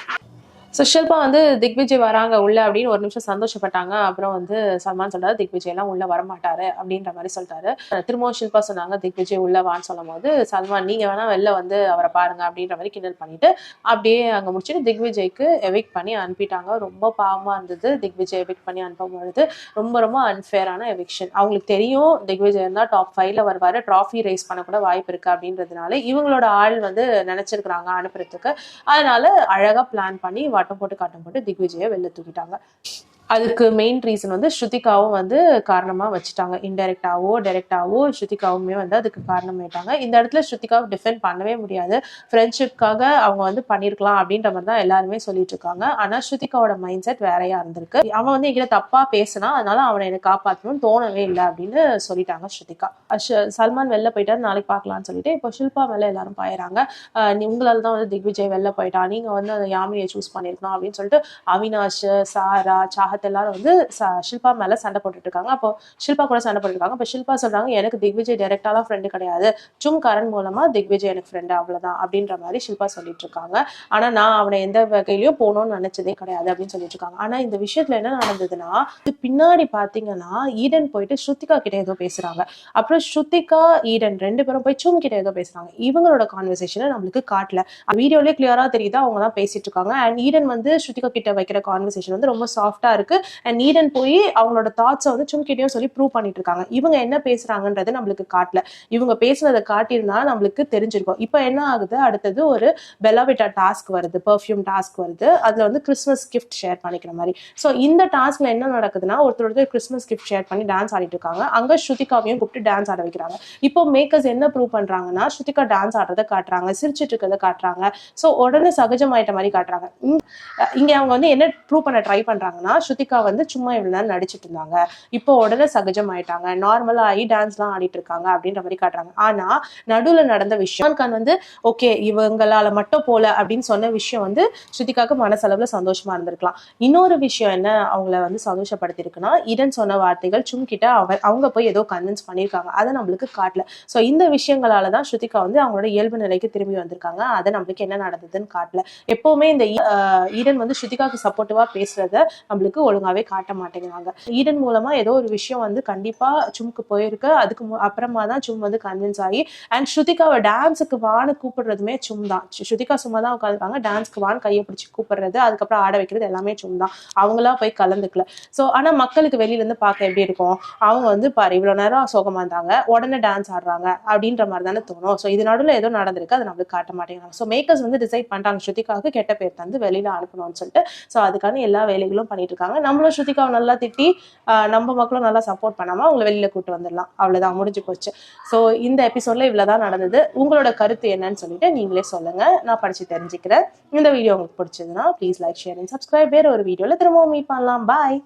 ஸோ ஷில்பா வந்து திக்விஜய் வராங்க உள்ள அப்படின்னு ஒரு நிமிஷம் சந்தோஷப்பட்டாங்க. அப்புறம் வந்து சல்மான் சொல்றாரு, திக்விஜய் எல்லாம் உள்ள வரமாட்டாரு அப்படின்ற மாதிரி சொல்லிட்டாரு. திரும்பவும் ஷில்பா சொன்னாங்க திக்விஜய் உள்ள வான்னு சொல்லும் போது சல்மான் நீங்க வேணா வெளில வந்து அவரை பாருங்க அப்படின்ற மாதிரி கிண்டல் பண்ணிட்டு அப்படியே அங்க முடிச்சுட்டு திக்விஜய்க்கு எவிக்ட் பண்ணி அனுப்பிட்டாங்க. ரொம்ப பாவமா இருந்தது திக்விஜய் எவிக்ட் பண்ணி அனுப்பும்பொழுது. ரொம்ப அன்ஃபேரான எவிக்ஷன். அவங்களுக்கு தெரியும் திக்விஜய் இருந்தா டாப் 5ல வருவாரு, ட்ராஃபி ரைஸ் பண்ண கூட வாய்ப்பு இருக்கு அப்படின்றதுனால இவங்களோட ஆள் வந்து நினைச்சிருக்கிறாங்க அனுப்புறதுக்கு. அதனால அழகா பிளான் பண்ணி காட்டம் போட்டு திக்விஜயை வெளில தூக்கிட்டாங்க. அதுக்கு மெயின் ரீசன் வந்து ஸ்ருதிகாவும் வந்து காரணமா வச்சுட்டாங்க. இன்டைரக்டாவோ டைரக்டாவோ ஸ்ருதிகாவுமே வந்து அதுக்கு காரணமாயிட்டாங்க. இந்த இடத்துல ஸ்ருதிகாவை டிஃபெண்ட் பண்ணவே முடியாது. ஃப்ரெண்ட்ஷிப்காக அவங்க வந்து பண்ணிருக்கலாம் அப்படின்ற மாதிரி தான் எல்லாருமே சொல்லிட்டு இருக்காங்க. ஆனா ஸ்ருதிகாவோட மைண்ட் செட் வேறையா இருந்திருக்கு. அவன் வந்து என்கிட்ட தப்பா பேசினா அதனால அவனை எனக்கு காப்பாற்றணும்னு தோணவே இல்லை அப்படின்னு சொல்லிட்டாங்க ஸ்ருதிகா. சல்மான் வெளில போயிட்டாரு, நாளைக்கு பார்க்கலாம்னு சொல்லிட்டு இப்போ ஷில்பா மேல எல்லாரும் பாயிறாங்க. உங்களால தான் வந்து திக்விஜய் வெளில போயிட்டான், நீங்க வந்து அந்த யாமினியை சூஸ் பண்ணிருக்கணும் அப்படின்னு சொல்லிட்டு அவினாஷ், சாரா, சாஹத் எல்லாரும் வந்து ஷில்பா மேல சண்டை போட்டுட்டு இருக்காங்க. அப்போ ஷில்பா கூட சண்டை போட்டுருக்காங்க. அப்ப ஷில்பா சொல்றாங்க, எனக்கு திக்விஜய் டைரக்டாலாம் ஃப்ரெண்டு கிடையாது, சும் கரண் மூலமா திக்விஜய் எனக்கு ஃப்ரெண்டு அவ்வளவுதான் அப்படின்ற மாதிரி ஷில்பா சொல்லிட்டு இருக்காங்க. ஆனா நான் அவனை எந்த வகையிலயும் போகணும்னு நினைச்சதே கிடையாது அப்படின்னு சொல்லிட்டு இருக்காங்க. ஆனா இந்த விஷயத்துல என்ன நடந்ததுன்னா, பின்னாடி பாத்தீங்கன்னா ஈடன் போயிட்டு ஸ்ருதிகா கிட்ட ஏதோ பேசுறாங்க. அப்புறம் ஸ்ருதிகா ஈடன் 2 பேரும் போய் சும் கிட்ட ஏதோ பேசுறாங்க. இவங்களோட கான்வர்சேஷனை நம்மளுக்கு காட்டல, வீடியோலயே கிளியரா தெரியுது அவங்க தான் பேசிட்டு இருக்காங்க. அண்ட் ஈடன் வந்து ஸ்ருதிகா கிட்ட வைக்கிற கான்வர்சேஷன் வந்து ரொம்ப சாஃப்டா இருக்கு. அண்ட் ஈடன் போய் அவங்களோட தாட்ஸை வந்து சும்கிட்டையும் சொல்லி ப்ரூவ் பண்ணிட்டு இருக்காங்க. இவங்க என்ன பேசுறாங்கன்றது நம்மளுக்கு காட்டல, இவங்க பேசுனதை காட்டியிருந்தா நம்மளுக்கு தெரிஞ்சிருக்கும். இப்போ என்ன ஆகுது, அடுத்தது ஒரு பெல்லாவிட்டா டாஸ்க் வருது, பெர்ஃப்யூம் டாஸ்க் வருது. அதுல வந்து கிறிஸ்மஸ் கிஃப்ட் ஷேர் பண்ணிக்கிற மாதிரி. ஸோ இந்த டாஸ்க்ல என்ன நடக்குதுன்னா, ஒருத்தர் கிறிஸ்மஸ் கிஃப்ட் ஷேர் பண்ணி டான்ஸ் ஆடிட்டு இருக்காங்க. அங்க ஸ்ருதிகாவையும் கூப்பிட்டு டான்ஸ் ஆட வைக்கிறாங்க. இப்போ மேக்கர்ஸ் என்ன ப்ரூவ் பண்றாங்கன்னா, ஸ்ருதிகா டான்ஸ் ஆடுறதை காட்டுறாங்க, சிரிச்சிட்டு இருக்கிறத காட்டுறாங்க. ஸோ உடனே சகஜமாயிட்ட மாதிரி காட்டுறாங்க. இங்க அவங்க வந்து என்ன ப்ரூவ் பண்ண ட்ரை பண்றாங்கன்னா, ஸ்ருதிகா வந்து சும்மா இவ்வளவு நேரம் நடிச்சிட்டு இருந்தாங்க, இப்போ உடனே சகஜம் ஆயிட்டாங்க, நார்மலா ஆகி டான்ஸ் எல்லாம் ஆடிட்டு இருக்காங்க அப்படின்ற மாதிரி காட்டுறாங்க. ஆனா நடுவுல நடந்த விஷயம் கான் வந்து ஓகே இவங்களால மட்டும் போல அப்படின்னு சொன்ன விஷயம் வந்து ஸ்ருதிகாக்கு மனசளவுல சந்தோஷமா இருந்திருக்கலாம். இன்னொரு விஷயம் என்ன அவங்கள வந்து சந்தோஷப்படுத்தி இருக்குன்னா, ஈடன் சொன்ன வார்த்தைகள் சும் கிட்ட அவங்க போய் ஏதோ கன்வின்ஸ் பண்ணிருக்காங்க, அதை நம்மளுக்கு காட்டல. சோ இந்த விஷயங்களாலதான் ஸ்ருதிகா வந்து அவங்களோட இயல்பு நிலைக்கு திரும்பி வந்திருக்காங்க. அதை நம்மளுக்கு என்ன நடந்ததுன்னு காட்டல. எப்பவுமே இந்த ஈடன் வந்து ஸ்ருதிகாக்கு சப்போர்ட்டிவா பேசுறத நம்மளுக்கு ஒழுங்காவே காட்ட மாட்டேங்கிறாங்க. ஈடன் மூலமா ஏதோ ஒரு விஷயம் வந்து கண்டிப்பா சும்க்கு போயிருக்கு. அதுக்கு அப்புறமா தான் சும் வந்து கன்வின்ஸ் ஆகி அண்ட் ஸ்ருதிகாவை டான்ஸுக்கு வான்னு கூப்பிடுறதுமே சும் தான். ஸ்ருதிகா சும்மா தான் உட்காந்துருக்காங்க, டான்ஸ்க்கு வான்னு கையை பிடிச்சி கூப்பிடுறது, அதுக்கப்புறம் ஆட வைக்கிறது எல்லாமே சும் தான். அவங்களா போய் கலந்துக்கல. ஸோ ஆனா மக்களுக்கு வெளியில இருந்து பார்க்க எப்படி இருக்கும், அவங்க வந்து பாரு இவ்வளவு நேரம் சோகமா இருந்தாங்க, உடனே டான்ஸ் ஆடுறாங்க அப்படின்ற மாதிரி தானே தோணும். ஸோ இது நடுவில் ஏதோ நடந்திருக்கு, அது நம்மளுக்கு காட்ட மாட்டேங்கிறாங்க. ஸோ மேக்கர்ஸ் வந்து டிசைட் பண்ணிட்டாங்க ஸ்ருதிகாவுக்கு கெட்ட பேர் தந்து வெளியில அனுப்பணும்னு சொல்லிட்டு. ஸோ அதுக்கான எல்லா வேலைகளும் பண்ணிட்டு இருக்காங்க. நம்மளும் ஸ்ருதிகாவை நல்லா திட்டி நம்ம மக்களும் நல்லா சப்போர்ட் பண்ணாம அவங்களை வெளியில கூட்டு வந்துடலாம், அவ்வளவுதான், முடிஞ்சு போச்சு. ஸோ இந்த எபிசோட்ல இவ்வளவுதான் நடந்தது. உங்களோட கருத்து என்னன்னு சொல்லிட்டு நீங்களே சொல்லுங்க, நான் படிச்சு தெரிஞ்சுக்கிறேன். இந்த வீடியோ உங்களுக்கு பிடிச்சதுன்னா please like, share and subscribe. வேற ஒரு வீடியோல திரும்பவும் மீட் பண்ணலாம். பாய்.